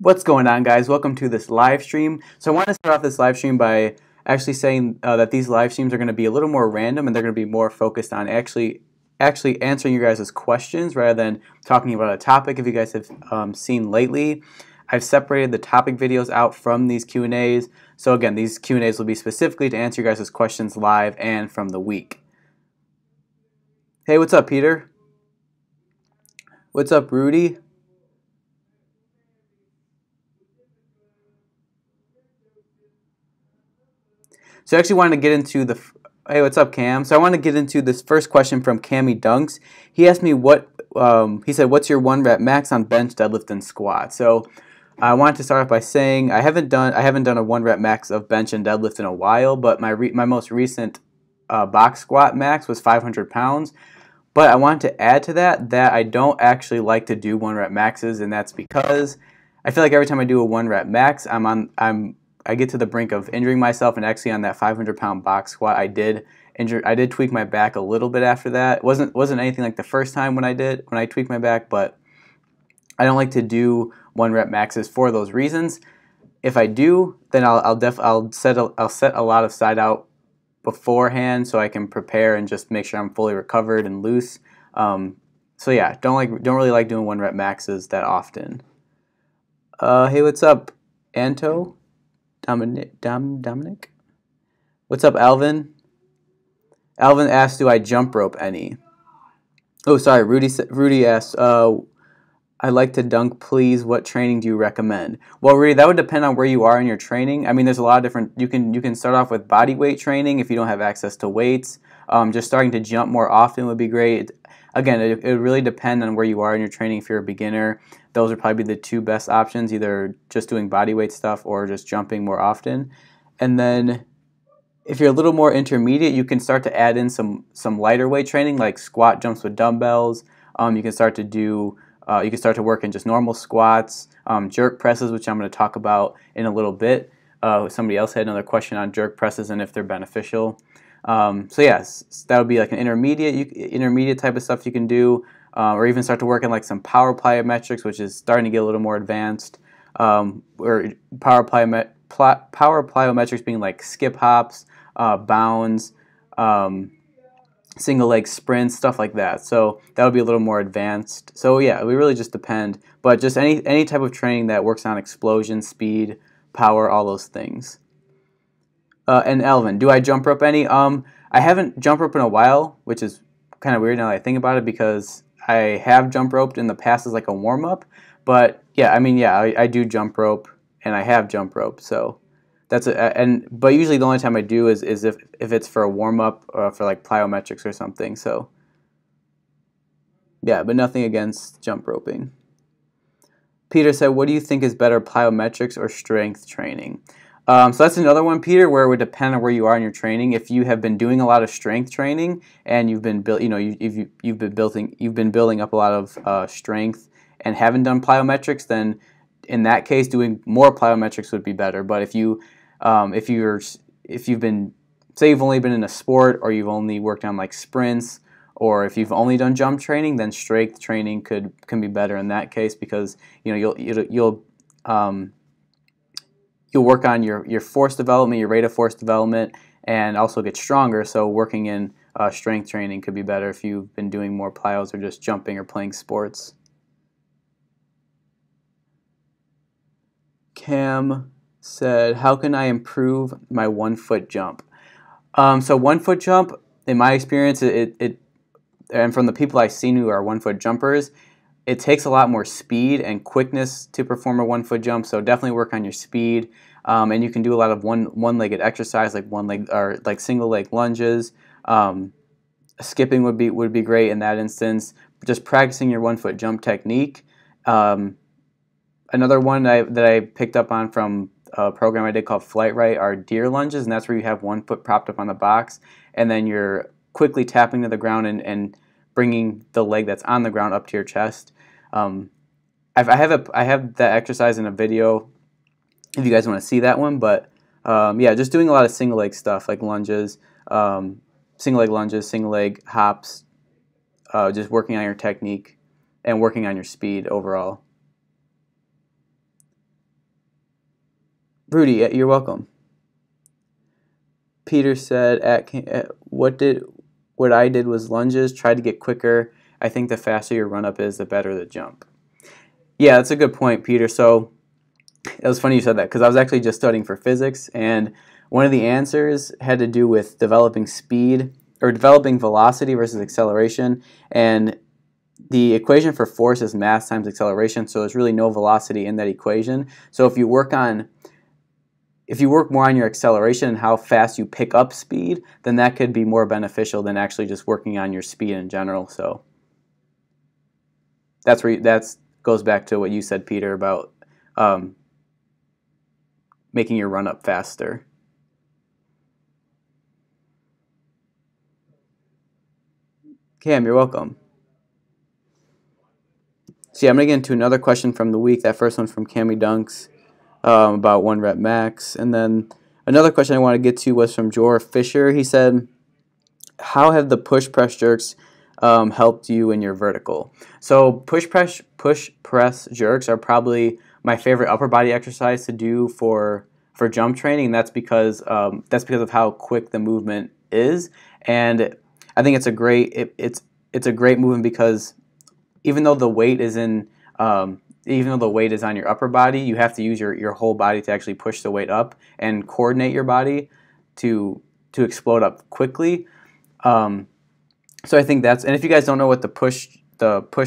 What's going on, guys? Welcome to this live stream. So I want to start off this live stream by actually saying that these live streams are going to be a little more random and they're going to be more focused on actually answering you guys' questions rather than talking about a topic. If you guys have seen lately, I've separated the topic videos out from these Q&As. So again, these Q&As will be specifically to answer your guys' questions live and from the week. Hey, what's up, Peter? What's up, Rudy? So I actually wanted to get into the, hey, what's up, Cam? So I want to get into this first question from Cammy Dunks. He asked me he said, what's your 1 rep max on bench, deadlift, and squat? So I wanted to start off by saying I haven't done a 1 rep max of bench and deadlift in a while, but my most recent box squat max was 500 pounds. But I wanted to add to that I don't actually like to do 1 rep maxes, and that's because I feel like every time I do a 1 rep max, I get to the brink of injuring myself, and actually on that 500-pound box squat, I did tweak my back a little bit after that. It wasn't anything like the first time when I tweaked my back, but I don't like to do 1 rep maxes for those reasons. If I do, then I'll set a lot of side out beforehand so I can prepare and just make sure I'm fully recovered and loose. So yeah, don't really like doing 1 rep maxes that often. Hey, what's up, Anto? Dominic? What's up, Alvin? Alvin asked, do I jump rope any? Oh, sorry, Rudy asked, I'd like to dunk, please. What training do you recommend? Well, Rudy, that would depend on where you are in your training. I mean, there's a lot of different, you can start off with body weight training if you don't have access to weights. Just starting to jump more often would be great. Again, it would really depend on where you are in your training. If you're a beginner, those would probably be the 2 best options, either just doing body weight stuff or just jumping more often. And then if you're a little more intermediate, you can start to add in some lighter weight training like squat jumps with dumbbells. You can start to work in just normal squats, jerk presses, which I'm going to talk about in a little bit. Somebody else had another question on jerk presses and if they're beneficial. So yes, that would be like an intermediate type of stuff you can do, or even start to work in like some power plyometrics, which is starting to get a little more advanced. Or power plyometrics being like skip hops, bounds, single leg sprints, stuff like that. So that would be a little more advanced. So yeah, it would really just depend. But just any type of training that works on explosion, speed, power, all those things. And Elvin, do I jump rope any? I haven't jump rope in a while, which is kind of weird now that I think about it, because I have jump roped in the past as like a warm up. But yeah, I mean, yeah, I do jump rope and I have jump rope. So but usually the only time I do is if it's for a warm up or for like plyometrics or something. So yeah, but nothing against jump roping. Peter said, what do you think is better, plyometrics or strength training? So that's another one, Peter, where it would depend on where you are in your training. If you have been doing a lot of strength training and you've been building up a lot of strength and haven't done plyometrics, then in that case, doing more plyometrics would be better. But if you've been, say you've only been in a sport, or you've only worked on like sprints, or if you've only done jump training, then strength training can be better in that case, because you'll work on your force development, your rate of force development, and also get stronger. So working in strength training could be better if you've been doing more plyos or just jumping or playing sports. Cam said, how can I improve my 1-foot jump? So 1-foot jump, in my experience, and from the people I've seen who are 1-foot jumpers, it takes a lot more speed and quickness to perform a 1-foot jump. So definitely work on your speed, and you can do a lot of one-legged exercise, like like single leg lunges. Skipping would be great in that instance. Just practicing your 1-foot jump technique. Another one that I picked up on from a program I did called Flight Right are deer lunges, and that's where you have 1 foot propped up on the box, and then you're quickly tapping to the ground and bringing the leg that's on the ground up to your chest. I have that exercise in a video if you guys want to see that one, but yeah, just doing a lot of single leg stuff like lunges, single leg lunges, single leg hops, just working on your technique and working on your speed overall. Rudy, you're welcome. Peter said, what I did was lunges, tried to get quicker. I think the faster your run-up is, the better the jump. Yeah, that's a good point, Peter. So it was funny you said that because I was actually just studying for physics, and one of the answers had to do with developing speed or developing velocity versus acceleration. And the equation for force is mass times acceleration, so there's really no velocity in that equation. So if you work more on your acceleration and how fast you pick up speed, then that could be more beneficial than actually just working on your speed in general. So that goes back to what you said, Peter, about making your run up faster. Cam, you're welcome. So yeah, I'm going to get into another question from the week. That first one's from Cammy Dunks about 1 rep max. And then another question I want to get to was from Jor Fisher. He said, how have the push press jerks helped you in your vertical? So push press jerks are probably my favorite upper body exercise to do for jump training. And that's because of how quick the movement is, and I think it's a great movement because even though the weight is on your upper body, you have to use your whole body to actually push the weight up and coordinate your body to explode up quickly. So I think and if you guys don't know what the push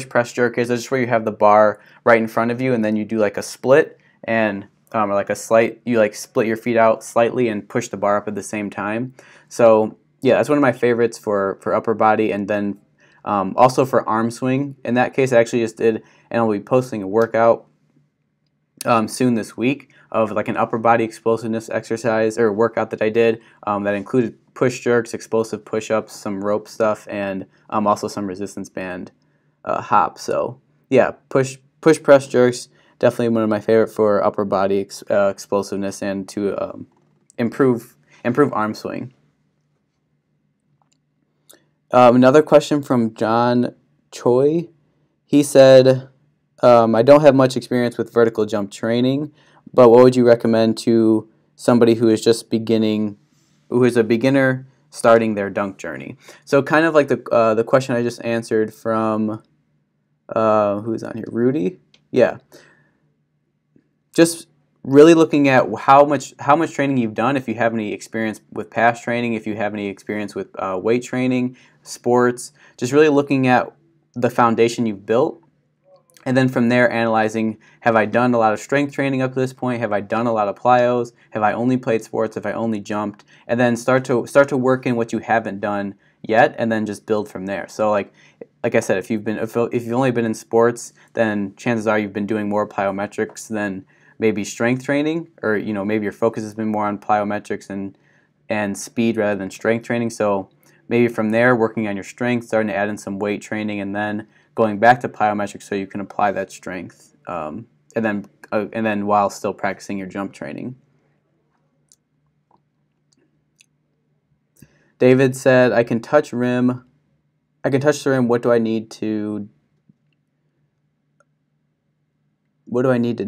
press jerk is, it's just where you have the bar right in front of you, and then you do like a split and or like a slight, you like split your feet out slightly and push the bar up at the same time. So yeah, that's one of my favorites for upper body. And then also for arm swing. In that case, I actually just did, and I'll be posting a workout soon this week of like an upper body explosiveness exercise or workout that I did that included push jerks, explosive push-ups, some rope stuff, and also some resistance band hops. So yeah, push press jerks, definitely one of my favorite for upper body explosiveness and to improve arm swing. Another question from John Choi. He said, I don't have much experience with vertical jump training, but what would you recommend to somebody who is just who is a beginner starting their dunk journey? So kind of like the question I just answered from, who's on here? Rudy? Yeah. Just really looking at how much training you've done, if you have any experience with past training, if you have any experience with weight training, sports, just really looking at the foundation you've built. And then from there, analyzing, have I done a lot of strength training up to this point? Have I done a lot of plyos? Have I only played sports? Have I only jumped? And then start to work in what you haven't done yet, and then just build from there. So like I said, if you've only been in sports, then chances are you've been doing more plyometrics than maybe strength training, or maybe your focus has been more on plyometrics and speed rather than strength training. So maybe from there, working on your strength, starting to add in some weight training, and then going back to plyometrics so you can apply that strength, and then while still practicing your jump training. David said, I can touch the rim. What do I need to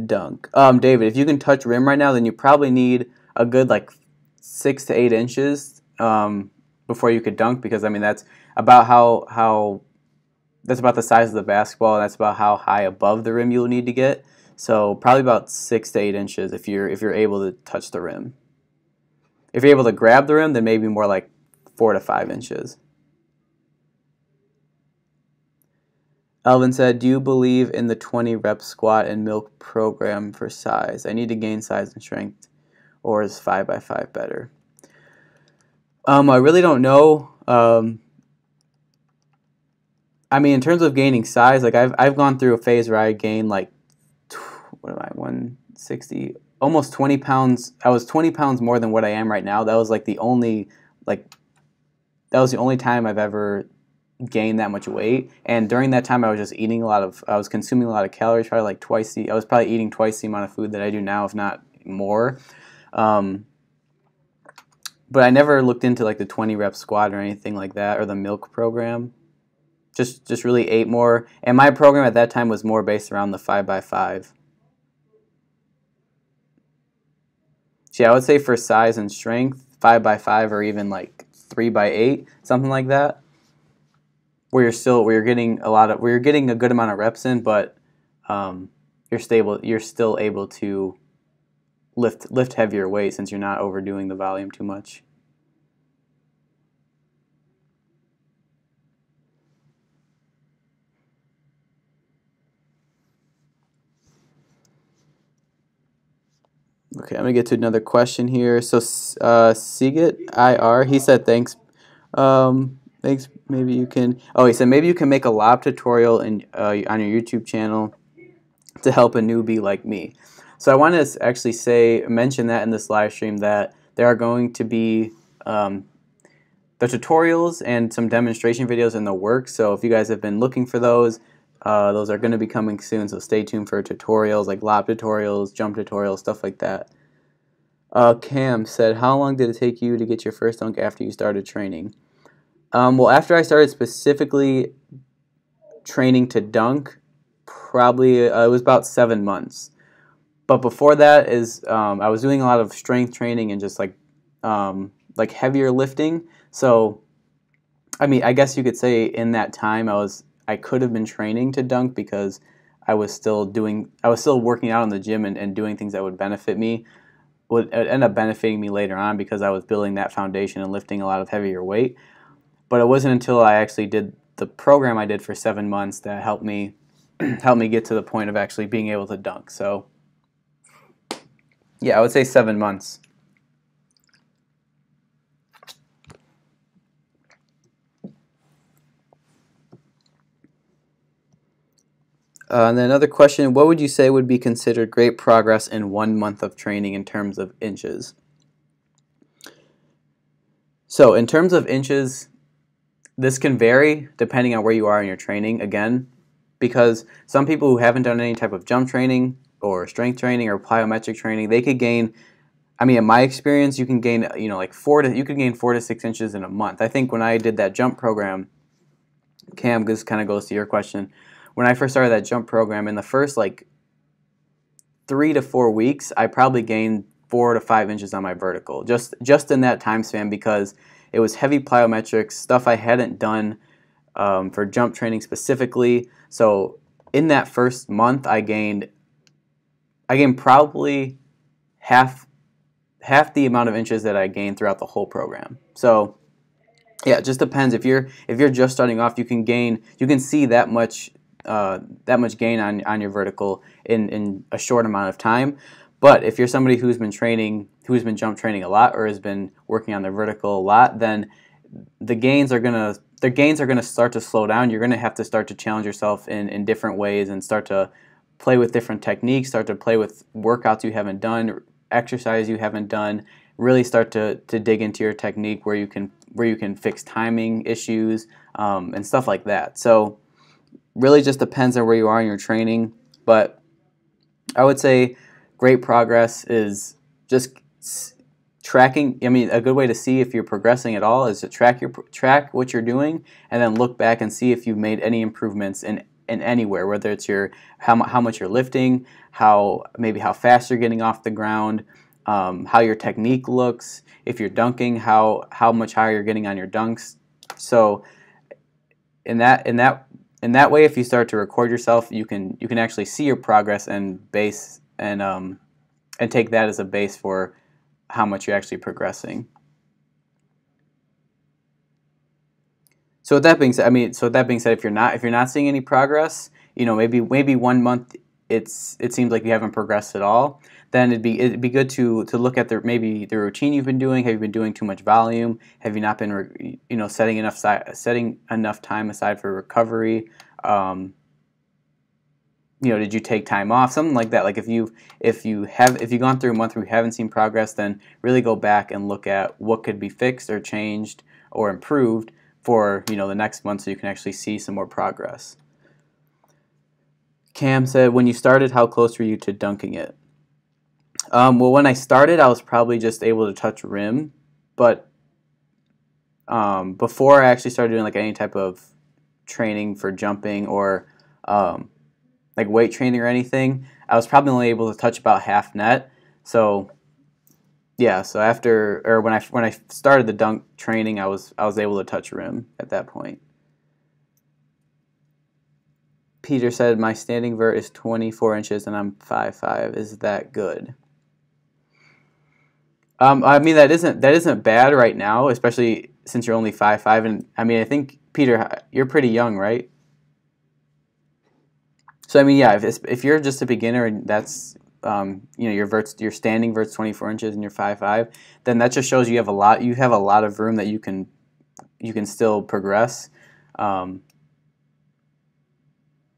dunk? David, if you can touch rim right now, then you probably need a good like 6 to 8 inches before you could dunk, because I mean that's about that's about the size of the basketball, and that's about how high above the rim you'll need to get. So probably about 6 to 8 inches if you're able to touch the rim. If you're able to grab the rim, then maybe more like 4 to 5 inches. Alvin said, do you believe in the 20 rep squat and milk program for size? I need to gain size and strength, or is 5x5 better? I really don't know. I mean, in terms of gaining size, like I've gone through a phase where I gained like 160, almost 20 pounds. I was 20 pounds more than what I am right now. That was the only time I've ever gained that much weight. And during that time, I was just I was consuming a lot of calories, probably I was probably eating twice the amount of food that I do now, if not more. But I never looked into like the 20 rep squat or anything like that, or the milk program. Just really ate more, and my program at that time was more based around the 5x5. So yeah, I would say for size and strength, 5x5 or even like 3x8, something like that, where you're getting a good amount of reps in, but you're still able to lift heavier weight since you're not overdoing the volume too much. Okay, I'm gonna get to another question here. So, Sigit IR, he said thanks. Thanks. Maybe you can. Oh, he said maybe you can make a lob tutorial on your YouTube channel to help a newbie like me. So I want to actually mention that in this live stream that there are going to be the tutorials and some demonstration videos in the works. So if you guys have been looking for those are going to be coming soon. So stay tuned for tutorials like lob tutorials, jump tutorials, stuff like that. Cam said, how long did it take you to get your first dunk after you started training? Well, after I started specifically training to dunk, probably it was about 7 months. But before that I was doing a lot of strength training and just like heavier lifting. So I mean, I guess you could say in that time I could have been training to dunk because I was still working out in the gym and doing things that would benefit me, would end up benefiting me later on because I was building that foundation and lifting a lot of heavier weight. But it wasn't until I actually did the program I did for 7 months that helped me get to the point of actually being able to dunk. So yeah, I would say 7 months. And then another question, what would you say would be considered great progress in 1 month of training in terms of inches? So in terms of inches, this can vary depending on where you are in your training, again, because some people who haven't done any type of jump training or strength training or plyometric training, they could gain, I mean, in my experience, you can gain, like you could gain 4 to 6 inches in a month. I think when I did that jump program, Cam, this kind of goes to your question. When I first started that jump program, in the first like 3 to 4 weeks, I probably gained 4 to 5 inches on my vertical, just in that time span, because it was heavy plyometrics, stuff I hadn't done for jump training specifically. So in that first month, I gained probably half the amount of inches that I gained throughout the whole program. So yeah, it just depends. If you're just starting off, you can see that much gain on your vertical in a short amount of time. But if you're somebody who's been jump training a lot or has been working on their vertical a lot, then the gains are gonna start to slow down. You're gonna have to start to challenge yourself in different ways and start to play with different techniques, start to play with workouts you haven't done, exercise you haven't done, really start to dig into your technique where you can fix timing issues and stuff like that. So really just depends on where you are in your training, but I would say great progress is just tracking. I mean, a good way to see if you're progressing at all is to track what you're doing and then look back and see if you've made any improvements in anywhere, whether it's how much you're lifting, how fast you're getting off the ground, how your technique looks, if you're dunking, how much higher you're getting on your dunks. So in that way, if you start to record yourself, you can actually see your progress and base and take that as a base for how much you're actually progressing. So with that being said, if you're not seeing any progress, maybe 1 month it seems like you haven't progressed at all, then it'd be good to look at the routine you've been doing. Have you been doing too much volume? Have you not been setting enough time aside for recovery? Did you take time off? Something like that. Like if you've gone through a month where you haven't seen progress, then really go back and look at what could be fixed or changed or improved for the next month so you can actually see some more progress. Cam said, when you started, how close were you to dunking it? Well, when I started, I was probably just able to touch rim, but before I actually started doing like any type of training for jumping or like weight training or anything, I was probably only able to touch about half net. So Yeah, so after or when I started the dunk training, I was able to touch rim at that point. Peter said my standing vert is 24 inches and I'm 5'5". Is that good? I mean that isn't bad right now, especially since you're only 5'5". And I mean I think Peter, you're pretty young, right? So I mean yeah, if you're just a beginner and that's you know your standing vert's 24 inches and you're 5'5", then that just shows you have a lot of room that you can still progress. Um,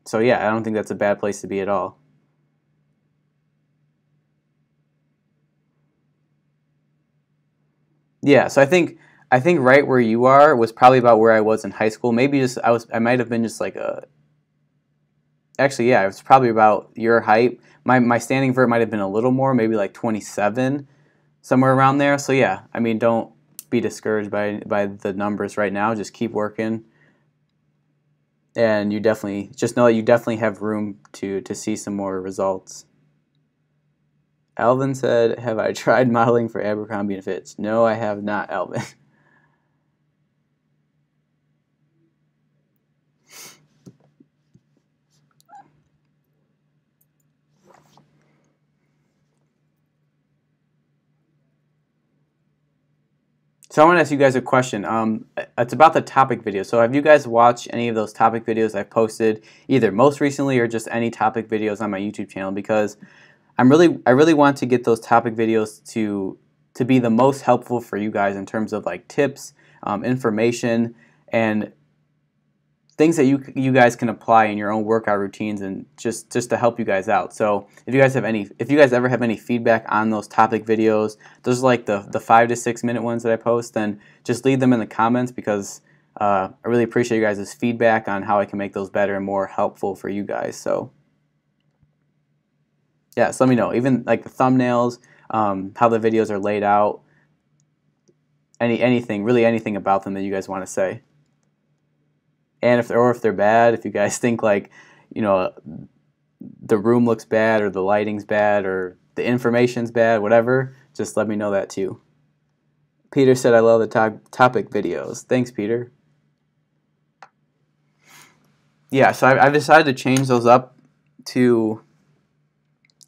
so yeah, I don't think that's a bad place to be at all. Yeah, so I think right where you are was probably about where I was in high school. Maybe just I might have been just like a actually yeah, it was probably about your height. My standing vert might have been a little more, maybe like 27, somewhere around there. So yeah, I mean don't be discouraged by the numbers right now. Just keep working, and you definitely just know that you definitely have room to see some more results. Alvin said, "Have I tried modeling for Abercrombie and Fitch?" No, I have not, Alvin. So I want to ask you guys a question. It's about the topic video. So have you guys watched any of those topic videos I've posted, either most recently or just any topic videos on my YouTube channel? Because I really want to get those topic videos to be the most helpful for you guys in terms of like tips, information, and things that you guys can apply in your own workout routines and just to help you guys out. So if you guys ever have any feedback on those topic videos, those are like the 5 to 6 minute ones that I post, then just leave them in the comments because I really appreciate you guys' feedback on how I can make those better and more helpful for you guys. So yeah, so let me know. Even like the thumbnails, how the videos are laid out, really anything about them that you guys want to say. And if they're bad, if you guys think like, you know, the room looks bad or the lighting's bad or the information's bad, whatever, just let me know that too. Peter said, I love the topic videos. Thanks, Peter. Yeah, so I've decided to change those up to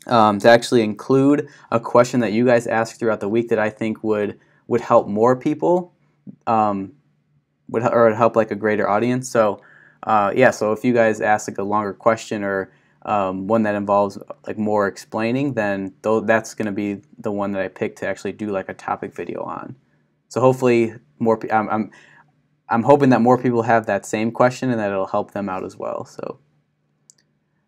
actually include a question that you guys ask throughout the week that I think would help more people, um, would help like a greater audience. So yeah, so if you guys ask like a longer question or one that involves like more explaining, then that's going to be the one that I pick to actually do like a topic video on. So hopefully I'm hoping that more people have that same question and that it'll help them out as well. So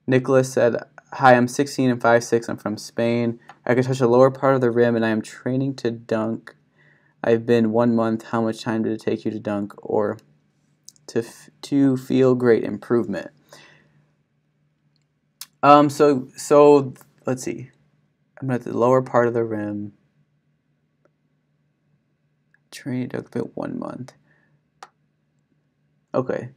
Nicholas said, "Hi, I'm 16 and 5'6". I'm from Spain. I can touch the lower part of the rim and I am training to dunk. I've been 1 month. How much time did it take you to dunk or to feel great improvement?" So let's see. I'm at the lower part of the rim. Training took about 1 month. Okay.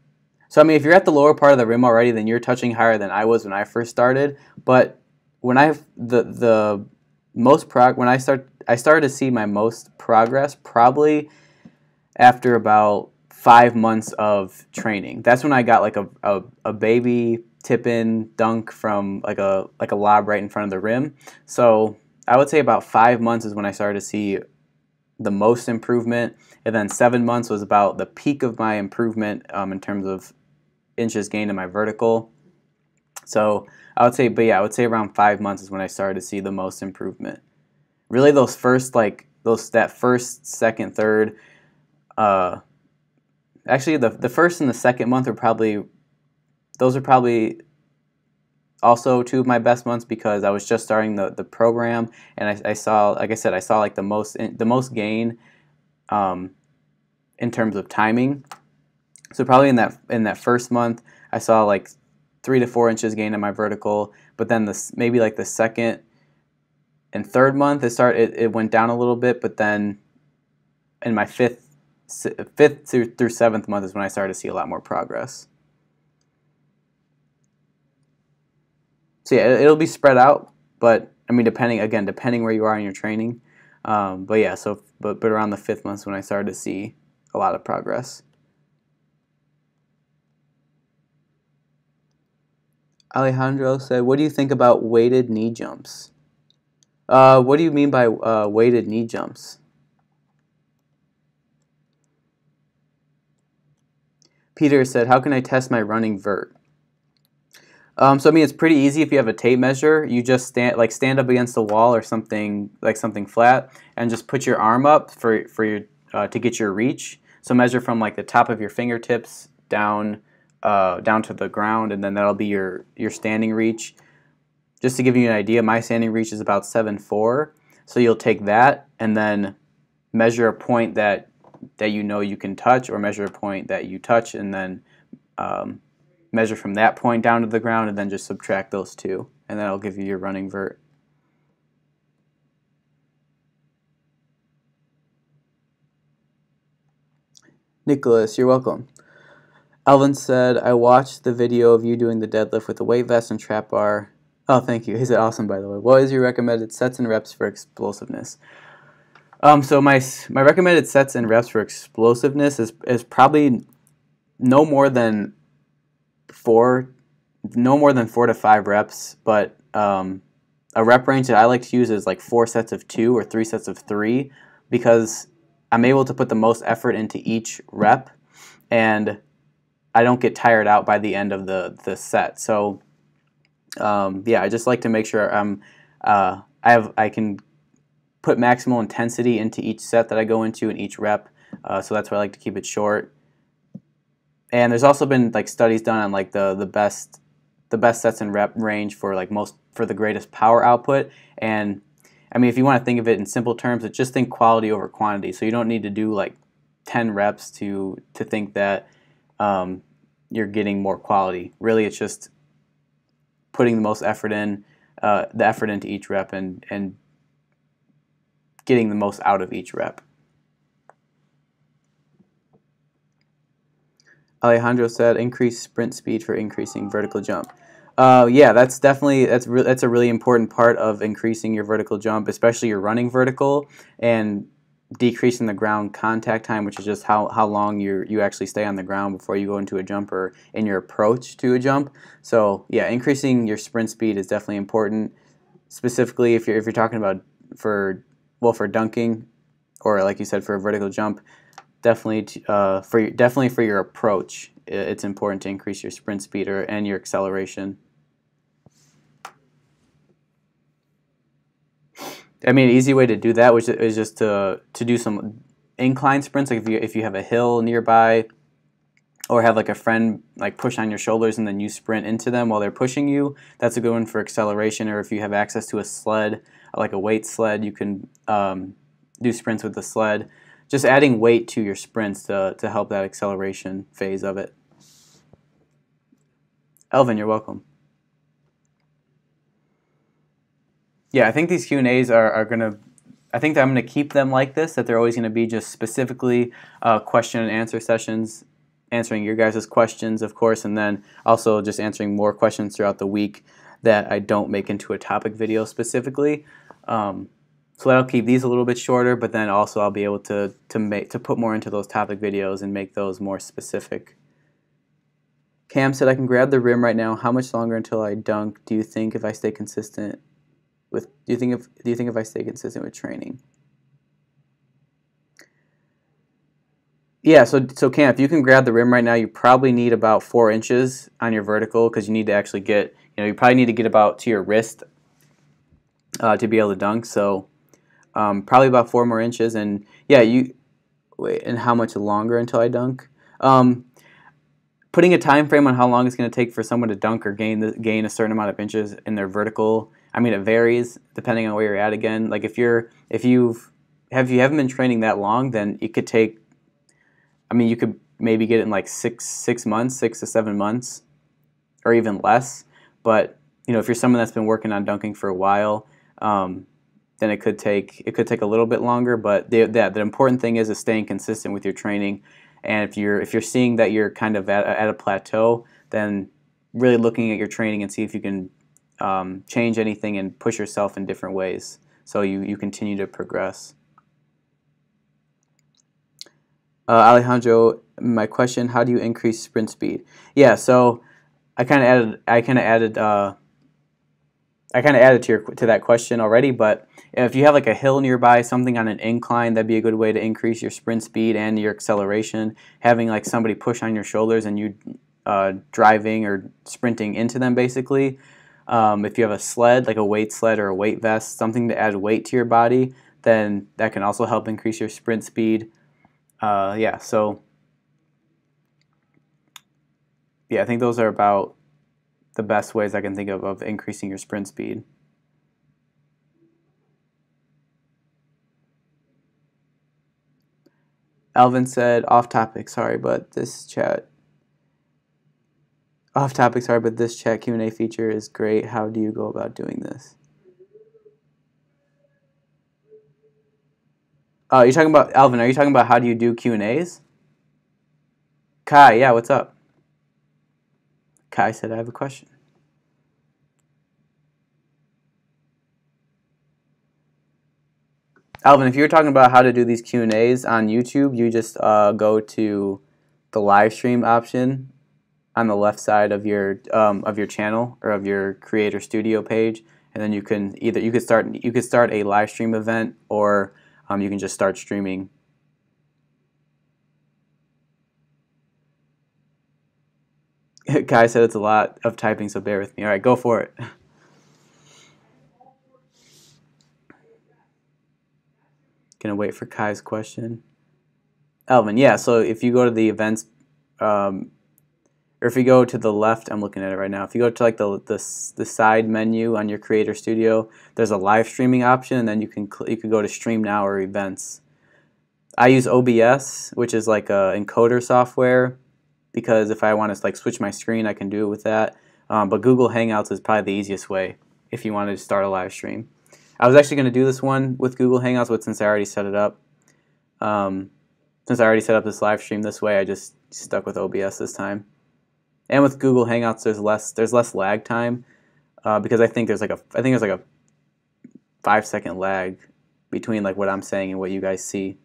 So I mean, if you're at the lower part of the rim already, then you're touching higher than I was when I first started. But when the most when I started to see my most progress probably after about 5 months of training. That's when I got like a baby tip in dunk from like a lob right in front of the rim. So I would say about 5 months is when I started to see the most improvement, and then 7 months was about the peak of my improvement in terms of inches gained in my vertical. So I would say, but yeah, I would say around 5 months is when I started to see the most improvement. Really, those first that first, second, third. Actually, the first and the second month are probably also two of my best months because I was just starting the program, and I saw, like I said, I saw like the most gain in terms of timing. So probably in that first month, I saw like 3 to 4 inches gain in my vertical, but then maybe like the second and third month it went down a little bit, but then in my fifth through seventh month is when I started to see a lot more progress. So yeah, it'll be spread out, but I mean depending where you are in your training. But yeah, but around the 5th month is when I started to see a lot of progress. Alejandro said, "What do you think about weighted knee jumps?" What do you mean by weighted knee jumps? Peter said, "How can I test my running vert?" So I mean, it's pretty easy if you have a tape measure. You just stand up against the wall or something flat, and just put your arm up for your to get your reach. So measure from like the top of your fingertips down to the ground, and then that'll be your standing reach. Just to give you an idea, my standing reach is about 7'4". So you'll take that and then measure a point that you know you can touch, or measure a point that you touch, and then measure from that point down to the ground, and then just subtract those two, and that'll give you your running vert. Nicholas, you're welcome. Alvin said, "I watched the video of you doing the deadlift with the weight vest and trap bar." Oh, thank you. He said, "Awesome, by the way. What is your recommended sets and reps for explosiveness?" So my recommended sets and reps for explosiveness is probably no more than 4 to 5 reps, but a rep range that I like to use is like 4 sets of 2 or 3 sets of 3, because I'm able to put the most effort into each rep, and I don't get tired out by the end of the set. So yeah, I just like to make sure I can put maximal intensity into each set that I go into in each rep. So that's why I like to keep it short. And there's also been like studies done on like the best sets and rep range for the greatest power output. And I mean, if you want to think of it in simple terms, it's just think quality over quantity. So you don't need to do like 10 reps to think that you're getting more quality. Really, it's just putting the most effort into each rep, and getting the most out of each rep. Alejandro said, "Increase sprint speed for increasing vertical jump." Yeah, that's a really important part of increasing your vertical jump, especially your running vertical, and decreasing the ground contact time, which is just how long you actually stay on the ground before you go into a jump, or in your approach to a jump. So yeah, increasing your sprint speed is definitely important, specifically if you're talking about for dunking, or like you said, for a vertical jump. Definitely for your approach, it's important to increase your sprint speed and your acceleration. I mean, an easy way to do that is just to do some incline sprints. Like if you have a hill nearby, or have like a friend like push on your shoulders and then you sprint into them while they're pushing you, that's a good one for acceleration. Or if you have access to a sled, like a weight sled, you can do sprints with the sled. Just adding weight to your sprints to help that acceleration phase of it. Elvin, you're welcome. Yeah, I think these Q&As are going to, I think that I'm going to keep them like this, that they're always going to be just specifically question and answer sessions, answering your guys' questions, of course, and then also just answering more questions throughout the week that I don't make into a topic video specifically. So that'll keep these a little bit shorter, but then also I'll be able to put more into those topic videos and make those more specific. Cam said, "I can grab the rim right now. How much longer until I dunk? Do you think if I stay consistent with if I stay consistent with training?" Yeah, so Cam, if you can grab the rim right now, you probably need about 4 inches on your vertical, because you need to actually get, you probably need to get about to your wrist to be able to dunk. So probably about 4 more inches, and yeah, and how much longer until I dunk? Putting a time frame on how long it's going to take for someone to dunk or gain a certain amount of inches in their vertical, I mean, it varies depending on where you're at. Again, like if you haven't been training that long, then it could take, I mean, you could maybe get it in like 6 months, 6 to 7 months, or even less. But if you're someone that's been working on dunking for a while, then it could take a little bit longer. But the important thing is staying consistent with your training. And if you're seeing that you're kind of at a plateau, then really looking at your training and see if you can change anything and push yourself in different ways. so you continue to progress. Alejandro, my question: how do you increase sprint speed? Yeah, so I kind of added to that question already, but if you have like a hill nearby, something on an incline, that'd be a good way to increase your sprint speed and your acceleration. Having like somebody push on your shoulders and you driving or sprinting into them, basically. If you have a sled, like a weight sled or a weight vest, something to add weight to your body, then that can also help increase your sprint speed. Yeah, so yeah, I think those are about the best ways I can think of increasing your sprint speed. Alvin said, off topic, sorry, but this chat Q&A feature is great. How do you go about doing this? You're talking about, Alvin, are you talking about how do you do Q&As? Kai, yeah, what's up? Kai said, I have a question. Alvin, if you were talking about how to do these Q&As on YouTube, you just go to the live stream option on the left side of your channel or of your Creator Studio page, and then you could start a live stream event, or you can just start streaming. Kai said it's a lot of typing, so bear with me. All right, go for it. Gonna wait for Kai's question. Alvin, yeah. So if you go to the events, or if you go to the left, I'm looking at it right now. If you go to like the side menu on your Creator Studio, there's a live streaming option, and then you can go to Stream Now or Events. I use OBS, which is like a encoder software, because if I want to like switch my screen, I can do it with that. But Google Hangouts is probably the easiest way if you wanted to start a live stream. I was actually going to do this one with Google Hangouts, but since I already set it up, since I already set up this live stream this way, I just stuck with OBS this time. And with Google Hangouts, there's less lag time, because I think there's like a 5-second lag between like what I'm saying and what you guys see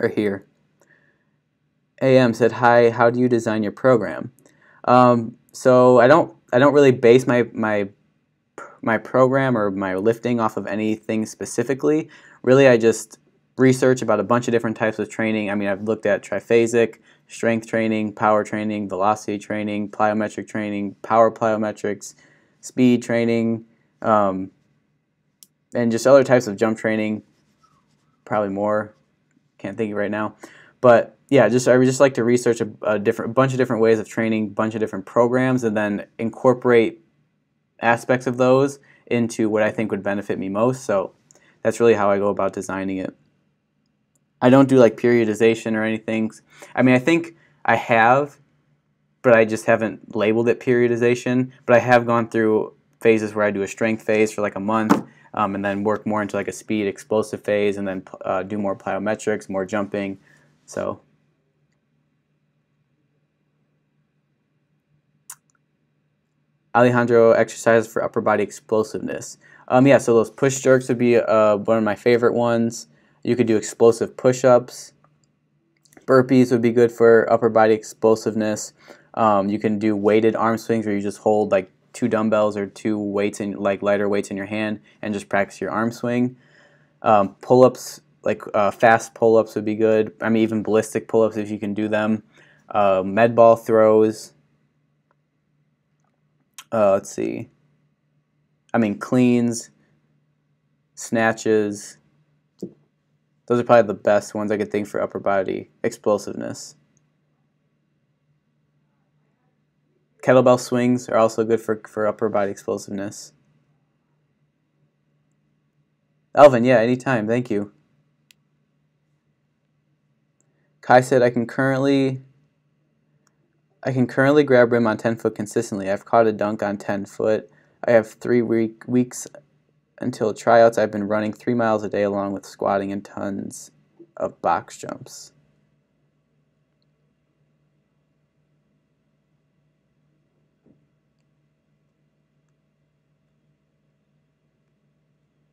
or hear. AM said, hi, how do you design your program? So I don't really base my program or my lifting off of anything specifically. Really, I just research about a bunch of different types of training. I mean, I've looked at triphasic, strength training, power training, velocity training, plyometric training, power plyometrics, speed training, and just other types of jump training, probably more. Can't think of it right now. But yeah, I would just like to research a bunch of different ways of training, a bunch of different programs, and then incorporate aspects of those into what I think would benefit me most. So that's really how I go about designing it. I don't do like periodization or anything. I mean, I think I have, but I just haven't labeled it periodization. But I have gone through phases where I do a strength phase for like a month, and then work more into like a speed explosive phase, and then do more plyometrics, more jumping. So Alejandro, exercises for upper body explosiveness. Yeah, so those push jerks would be one of my favorite ones. You could do explosive push-ups. Burpees would be good for upper body explosiveness. You can do weighted arm swings where you just hold like 2 dumbbells or 2 weights in like lighter weights in your hand and just practice your arm swing. Pull-ups, like fast pull-ups would be good. I mean, even ballistic pull-ups if you can do them. Med ball throws. Let's see. I mean, cleans, snatches. Those are probably the best ones I could think for upper body explosiveness. Kettlebell swings are also good for upper body explosiveness. Alvin, yeah, anytime. Thank you. Kai said, I can currently grab rim on 10 foot consistently. I've caught a dunk on 10 foot. I have 3 weeks until tryouts. I've been running 3 miles a day along with squatting and tons of box jumps.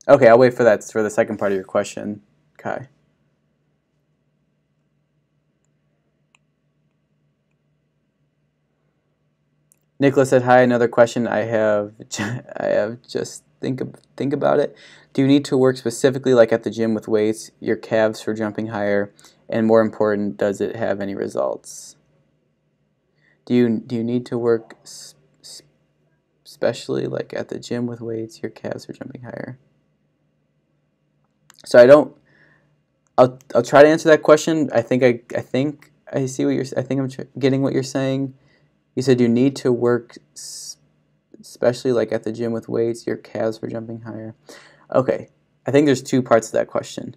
Okay, I'll wait for that for the second part of your question, Kai. Nicholas said, "Hi, another question. I have, I have just think about it. Do you need to work specifically, like at the gym with weights, your calves for jumping higher, and more important, does it have any results? Do you need to work especially like at the gym with weights, your calves for jumping higher?" So I don't. I'll try to answer that question. I see what you're. I think I'm getting what you're saying. You said you need to work, especially like at the gym with weights, your calves for jumping higher. Okay, I think there's two parts to that question.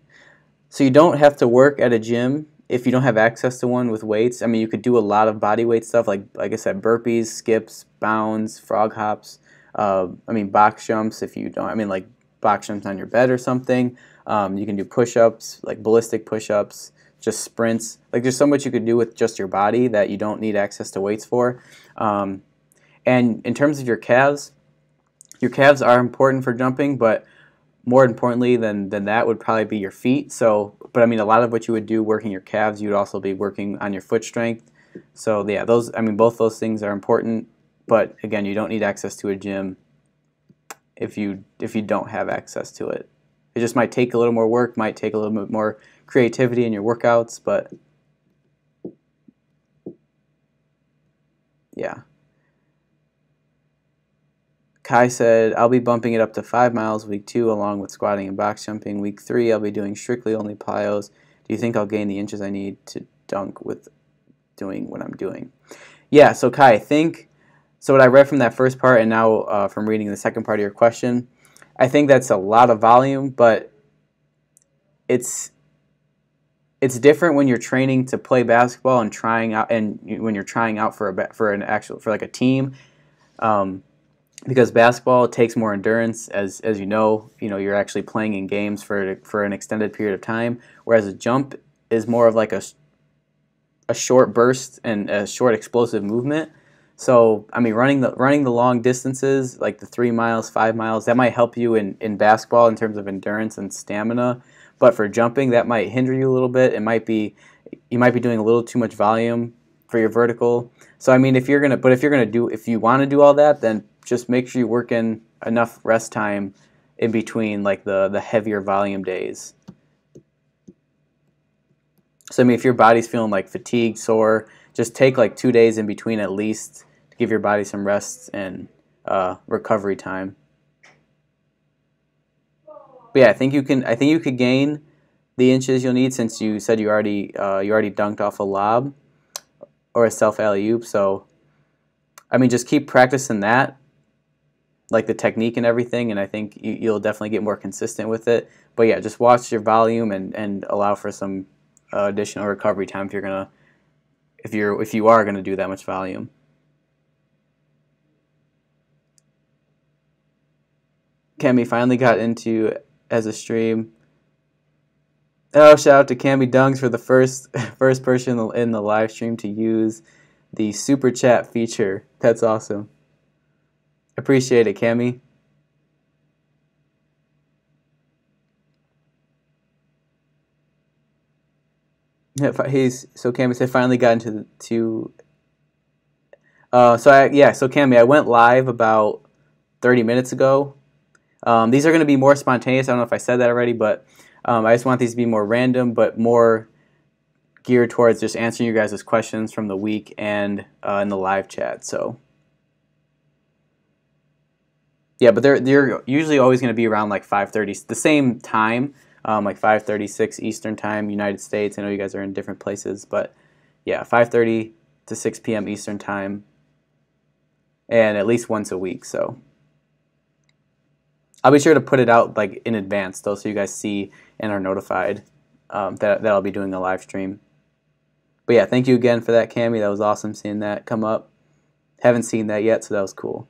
So you don't have to work at a gym if you don't have access to one with weights. I mean, you could do a lot of body weight stuff, like I said, burpees, skips, bounds, frog hops. I mean, box jumps if you don't. I mean, like box jumps on your bed or something. You can do push-ups, like ballistic push-ups, just sprints. Like there's so much you could do with just your body that you don't need access to weights for. And in terms of your calves are important for jumping, but more importantly than that would probably be your feet. So, but I mean, a lot of what you would do working your calves, you would also be working on your foot strength. So yeah, both those things are important. But again, you don't need access to a gym if you don't have access to it. It just might take a little more work, might take a little bit more creativity in your workouts, but yeah. Kai said, "I'll be bumping it up to 5 miles week 2 along with squatting and box jumping. Week 3, I'll be doing strictly only plyos. Do you think I'll gain the inches I need to dunk with doing what I'm doing?" Yeah, so Kai, so what I read from that first part and now from reading the second part of your question, I think that's a lot of volume, but it's different when you're training to play basketball and trying out, and when you're trying out for like a team. Because basketball takes more endurance, as you know, you're actually playing in games for an extended period of time, whereas a jump is more of like a short burst and a short explosive movement. So I mean, running the long distances, like the 3 miles, 5 miles, that might help you in basketball in terms of endurance and stamina. But for jumping, that might hinder you a little bit. You might be doing a little too much volume for your vertical. So I mean, if you want to do all that, then just make sure you work in enough rest time in between, like the heavier volume days. So I mean, if your body's feeling like fatigued, sore, just take like 2 days in between at least to give your body some rest and recovery time. But yeah, I think you could gain the inches you'll need, since you said you already dunked off a lob or a self alley-oop. So I mean, just keep practicing that, like the technique and everything, and I think you'll definitely get more consistent with it. But yeah, just watch your volume and allow for some additional recovery time if you are gonna do that much volume. Cami finally got into as a stream. Oh, shout out to Cami Dungs for the first person in the live stream to use the super chat feature. That's awesome. Appreciate it, Cami. Yeah, so Cami said finally got into so Cami, I went live about 30 minutes ago. These are going to be more spontaneous. I don't know if I said that already, but I just want these to be more random, but more geared towards just answering you guys' questions from the week and in the live chat. So yeah, but they're usually always going to be around like 5:30, the same time, like 5:36 Eastern time, United States. I know you guys are in different places, but yeah, 5:30 to 6 p.m. Eastern time, and at least once a week. So I'll be sure to put it out like in advance, though, so you guys see and are notified that I'll be doing a live stream. But yeah, thank you again for that, Cami. That was awesome seeing that come up. Haven't seen that yet, so that was cool.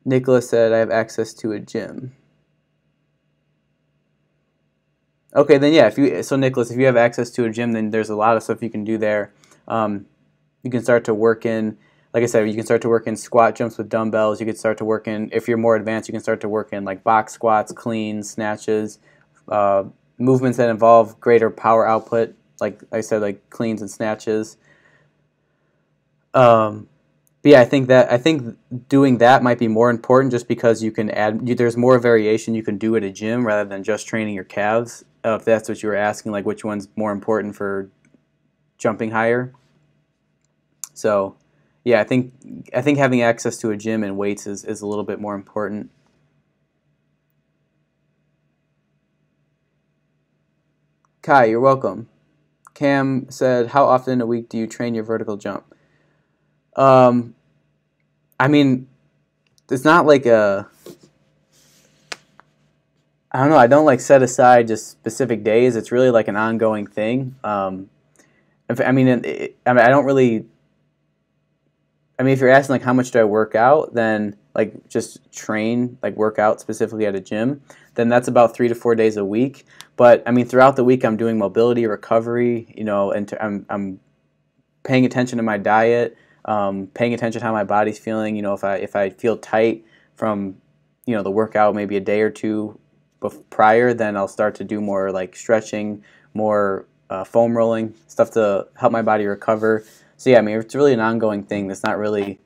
Nicholas said I have access to a gym. Okay, then yeah, Nicholas, if you have access to a gym, then there's a lot of stuff you can do there. You can start to work in like I said, you can start to work in squat jumps with dumbbells. You can start to work in, if you're more advanced, you can start to work in like box squats, cleans, snatches, uh, movements that involve greater power output, like I said, like cleans and snatches. But yeah, I think doing that might be more important just because you can there's more variation you can do at a gym rather than just training your calves. If that's what you were asking, like which one's more important for jumping higher. So, yeah, I think having access to a gym and weights is a little bit more important. Kai, you're welcome. Cam said, "How often in a week do you train your vertical jump?" Um, I mean, it's not like a I don't know. I don't like set aside just specific days. It's really like an ongoing thing. I mean, I don't really. I mean, if you're asking like how much do I work out, then like just train, like work out specifically at a gym, then that's about 3 to 4 days a week. But I mean, throughout the week, I'm doing mobility, recovery, and I'm paying attention to my diet, paying attention to how my body's feeling. If I feel tight from the workout maybe a day or two prior, then I'll start to do more like stretching, more foam rolling, stuff to help my body recover. So yeah, I mean it's really an ongoing thing. There's not really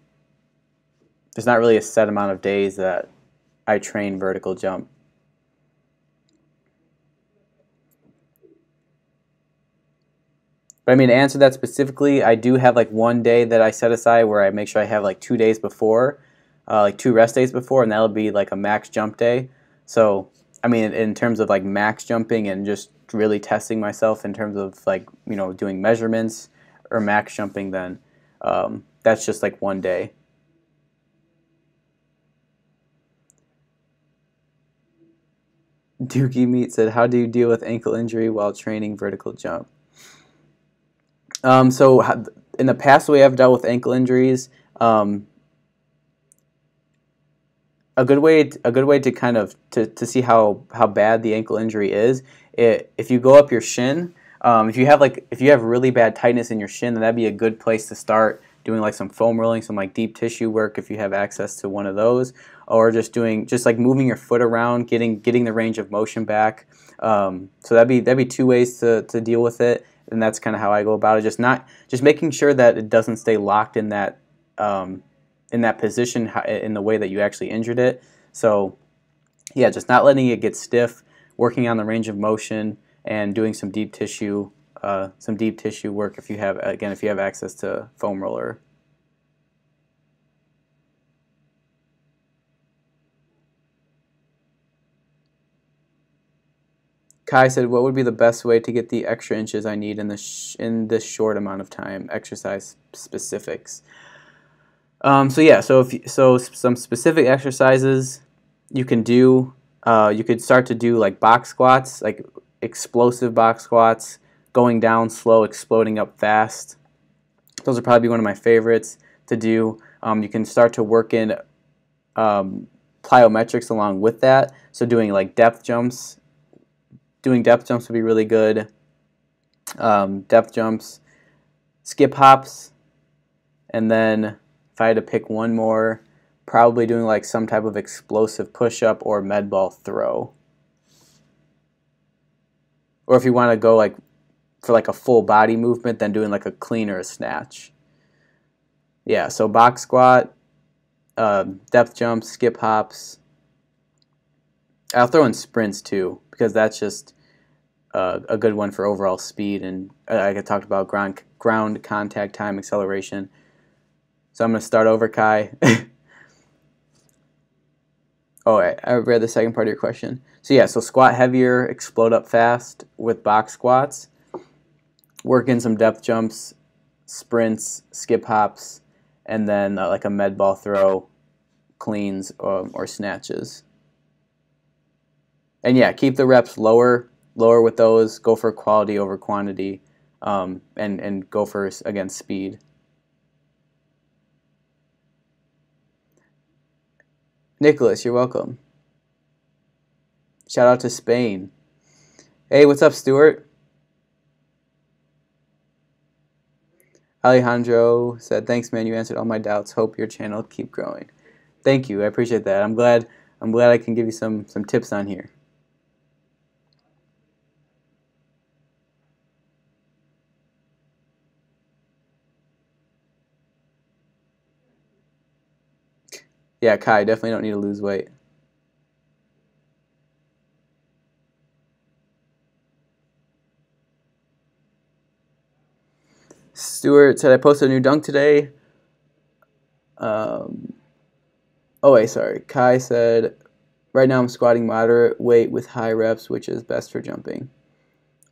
a set amount of days that I train vertical jump. But I mean, to answer that specifically, I do have like one day that I set aside where I make sure I have like 2 days before, like 2 rest days before, and that'll be like a max jump day. So, I mean, in terms of like max jumping and just really testing myself in terms of like, doing measurements or max jumping, then that's just like one day. Dookie Meat said, "How do you deal with ankle injury while training vertical jump?" So in the past, the way I've dealt with ankle injuries, um, a good way to kind of to see how bad the ankle injury is. If you go up your shin, if you have really bad tightness in your shin, then that'd be a good place to start doing like some foam rolling, some like deep tissue work if you have access to one of those, or just like moving your foot around, getting the range of motion back. So that'd be two ways to deal with it, and that's kind of how I go about it. Just making sure that it doesn't stay locked in that position in the way that you actually injured it. So yeah, just not letting it get stiff, working on the range of motion, and doing some deep tissue work if you have access to foam roller. Kai said, "What would be the best way to get the extra inches I need in this short amount of time? Exercise specifics." So yeah, so some specific exercises you can do. You could start to do like box squats, like explosive box squats, going down slow, exploding up fast. Those are probably one of my favorites to do. You can start to work in plyometrics along with that. So doing like depth jumps. Doing depth jumps would be really good. Depth jumps, skip hops, and then if I had to pick one more, probably doing like some type of explosive push-up or med ball throw. Or if you want to go like for like a full body movement, then doing like a clean or a snatch. Yeah, so box squat, depth jumps, skip hops. I'll throw in sprints too because that's just a good one for overall speed. And I talked about ground contact time, acceleration. So I'm going to start over, Kai. Oh, I read the second part of your question. So yeah, so squat heavier, explode up fast with box squats. Work in some depth jumps, sprints, skip hops, and then like a med ball throw, cleans, or snatches. And yeah, keep the reps lower with those. Go for quality over quantity, and go for, again, speed. Nicholas, you're welcome. Shout out to Spain. Hey, what's up, Stuart? Alejandro said, "Thanks, man. You answered all my doubts. Hope your channel keep growing." Thank you. I appreciate that. I'm glad I can give you some tips on here. Yeah, Kai, definitely don't need to lose weight. Stuart said, "I posted a new dunk today." Oh wait, sorry. Kai said, "Right now I'm squatting moderate weight with high reps, which is best for jumping."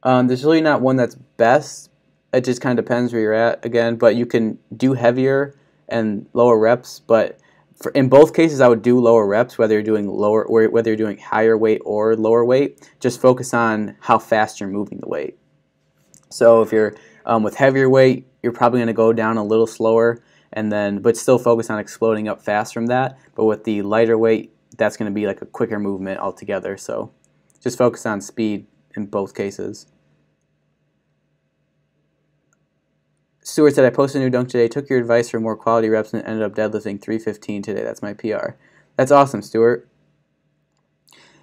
There's really not one that's best. It just kind of depends where you're at again. But you can do heavier and lower reps. But in both cases, I would do lower reps, whether you're doing lower or whether you're doing higher weight or lower weight. Just focus on how fast you're moving the weight. So if you're with heavier weight, you're probably going to go down a little slower, and then but still focus on exploding up fast from that. But with the lighter weight, that's going to be like a quicker movement altogether. So just focus on speed in both cases. Stuart said, "I posted a new dunk today. Took your advice for more quality reps and ended up deadlifting 315 today. That's my PR." That's awesome, Stuart.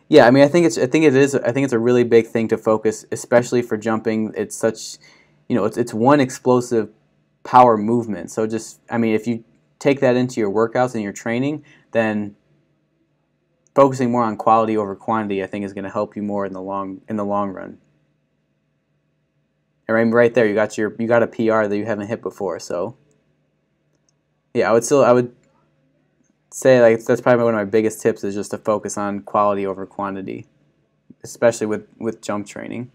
Yeah, I mean, I think it's a really big thing to focus, especially for jumping. It's such, it's one explosive power movement. So just, I mean, if you take that into your workouts and your training, then focusing more on quality over quantity, I think, is going to help you more in the long run. And right there, you got a PR that you haven't hit before. So yeah, I would say like that's probably one of my biggest tips is just to focus on quality over quantity, especially with jump training.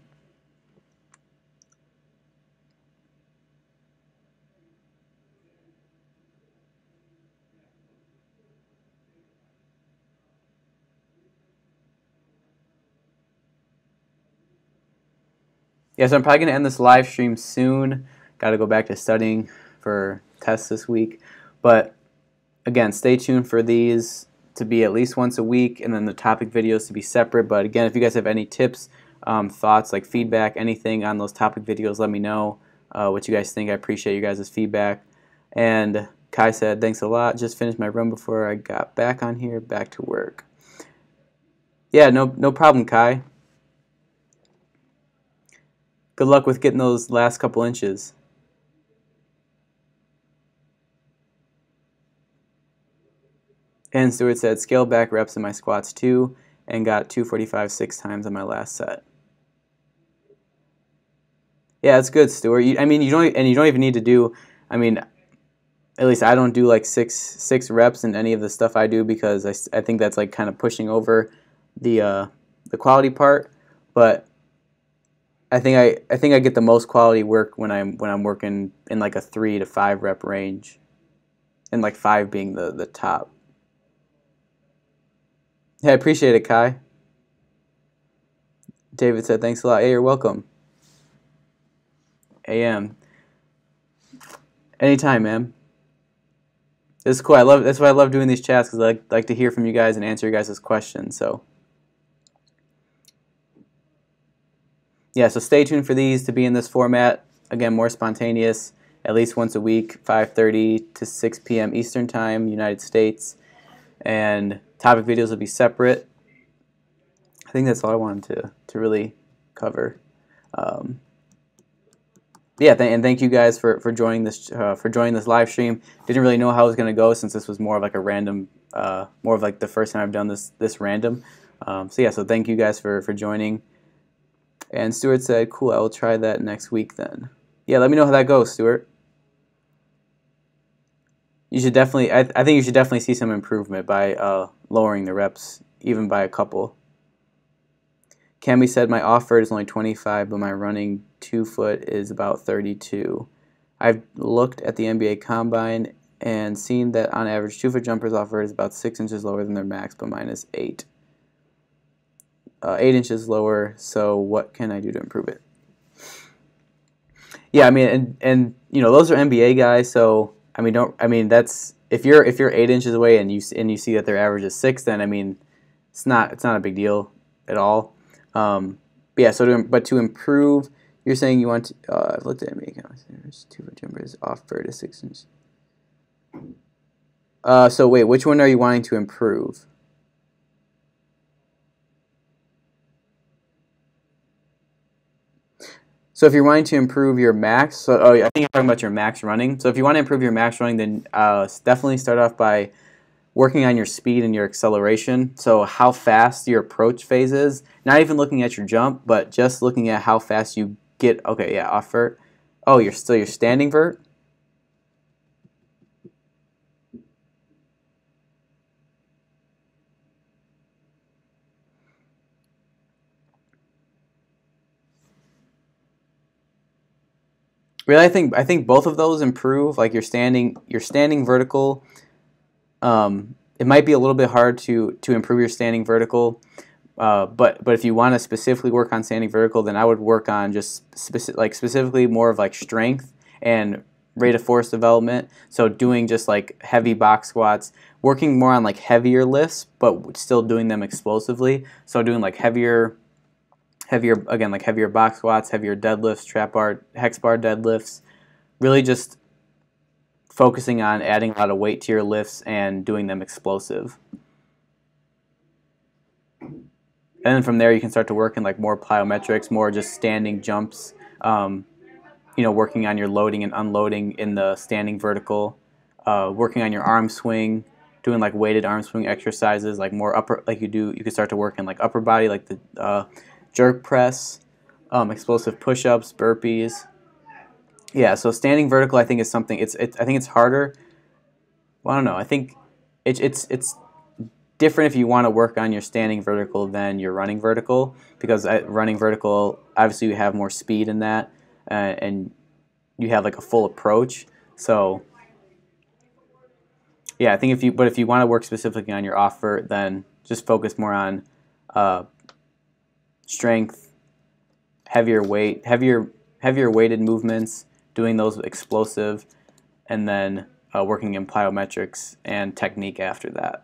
Yeah, so I'm probably going to end this live stream soon. Got to go back to studying for tests this week. But again, stay tuned for these to be at least once a week, and then the topic videos to be separate. But again, if you guys have any tips, thoughts, like feedback, anything on those topic videos, let me know what you guys think. I appreciate you guys' feedback. And Kai said, "Thanks a lot. Just finished my run before I got back on here. Back to work." Yeah, no problem, Kai. Good luck with getting those last couple inches. And Stewart said, "Scale back reps in my squats too, and got 245 6 times on my last set." Yeah, that's good, Stewart. I mean, you don't even need to do. I mean, at least I don't do like six reps in any of the stuff I do because I think that's like kind of pushing over the quality part. But I think I get the most quality work when I'm working in like a 3 to 5 rep range, and like 5 being the top. Yeah, I appreciate it, Kai. David said, "Thanks a lot." Hey, you're welcome. AM. Anytime, man. This is cool. That's why I love doing these chats, because I like to hear from you guys and answer your guys' questions. So yeah, so stay tuned for these to be in this format. Again, more spontaneous, at least once a week, 5:30 to 6 p.m. Eastern Time, United States. And topic videos will be separate. I think that's all I wanted to really cover. Yeah, and thank you guys for joining this live stream. Didn't really know how it was going to go since this was more of like a random, more of like the first time I've done this random. So yeah, so thank you guys for joining. And Stuart said, "Cool, I will try that next week then." Yeah, let me know how that goes, Stuart. You should definitely, I think you should definitely see some improvement by lowering the reps, even by a couple. Cami said, "My off-vert is only 25, but my running 2-foot is about 32. I've looked at the NBA Combine and seen that on average 2-foot jumpers off-vert is about 6 inches lower than their max, but mine is 8. 8 inches lower, so what can I do to improve it?" Yeah, I mean, and those are NBA guys, so I mean that's if you're 8 inches away and you see that their average is 6, then I mean it's not a big deal at all. But yeah, so to improve, You're saying you want to, I've looked at me, there's 2-foot jumpers off vert to 6 inches. So wait, which one are you wanting to improve? So if you're wanting to improve your max, so I think you're talking about your max running. So if you want to improve your max running, then definitely start off by working on your speed and your acceleration. So how fast your approach phase is. Not even looking at your jump, but just looking at how fast you get. Okay, yeah, off vert. Oh, you're still your standing vert. Really, I think both of those improve. Like your standing vertical. It might be a little bit hard to improve your standing vertical, but if you want to specifically work on standing vertical, then I would work on just specifically more of like strength and rate of force development. So doing just like heavy box squats, working more on like heavier lifts, but still doing them explosively. So doing like heavier again, like heavier box squats, heavier deadlifts, trap bar, hex bar deadlifts. Really just focusing on adding a lot of weight to your lifts and doing them explosive. And then from there you can start to work in like more plyometrics, more just standing jumps, working on your loading and unloading in the standing vertical, working on your arm swing, doing like weighted arm swing exercises, like more upper, like you can start to work in like upper body, like the jerk press, explosive push-ups, burpees. Yeah, so standing vertical I think is something, I think it's harder. Well, I don't know. I think it's different if you want to work on your standing vertical than your running vertical, because running vertical, obviously you have more speed in that, and you have like a full approach. So yeah, I think if you want to work specifically on your off vert, then just focus more on strength, heavier weighted movements, doing those explosive, and then working in plyometrics and technique after that.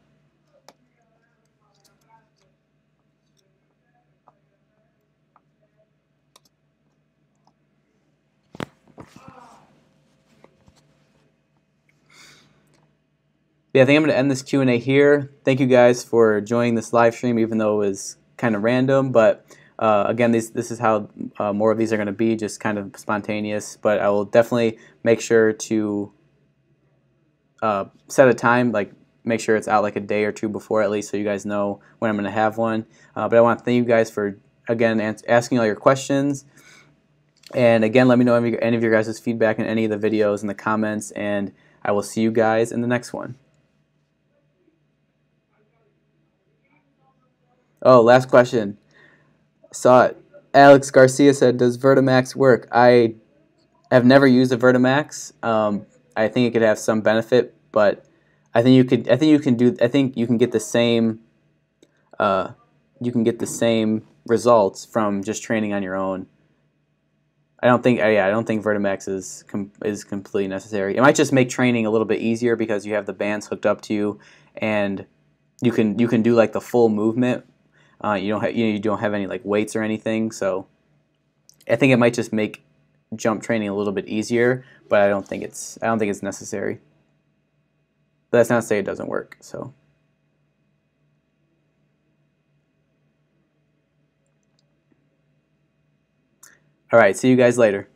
Yeah, I think I'm going to end this Q&A here. Thank you guys for joining this live stream, even though it was kind of random. But again, this is how more of these are going to be, just kind of spontaneous. But I will definitely make sure to set a time, like make sure it's out like a day or two before at least, so you guys know when I'm going to have one. But I want to thank you guys for, again, asking all your questions. And again, let me know any of your guys' feedback in any of the videos in the comments, and I will see you guys in the next one. Oh, last question. Saw it. Alex Garcia said, "Does Vertimax work?" I have never used a Vertimax. I think it could have some benefit, but I think you could. I think you can do. I think you can get the same. You can get the same results from just training on your own. I don't think. Yeah, I don't think Vertimax is completely necessary. It might just make training a little bit easier because you have the bands hooked up to you, and you can do like the full movement. You don't have any like weights or anything, so I think it might just make jump training a little bit easier, but I don't think it's necessary. But that's not to say it doesn't work. So, all right, see you guys later.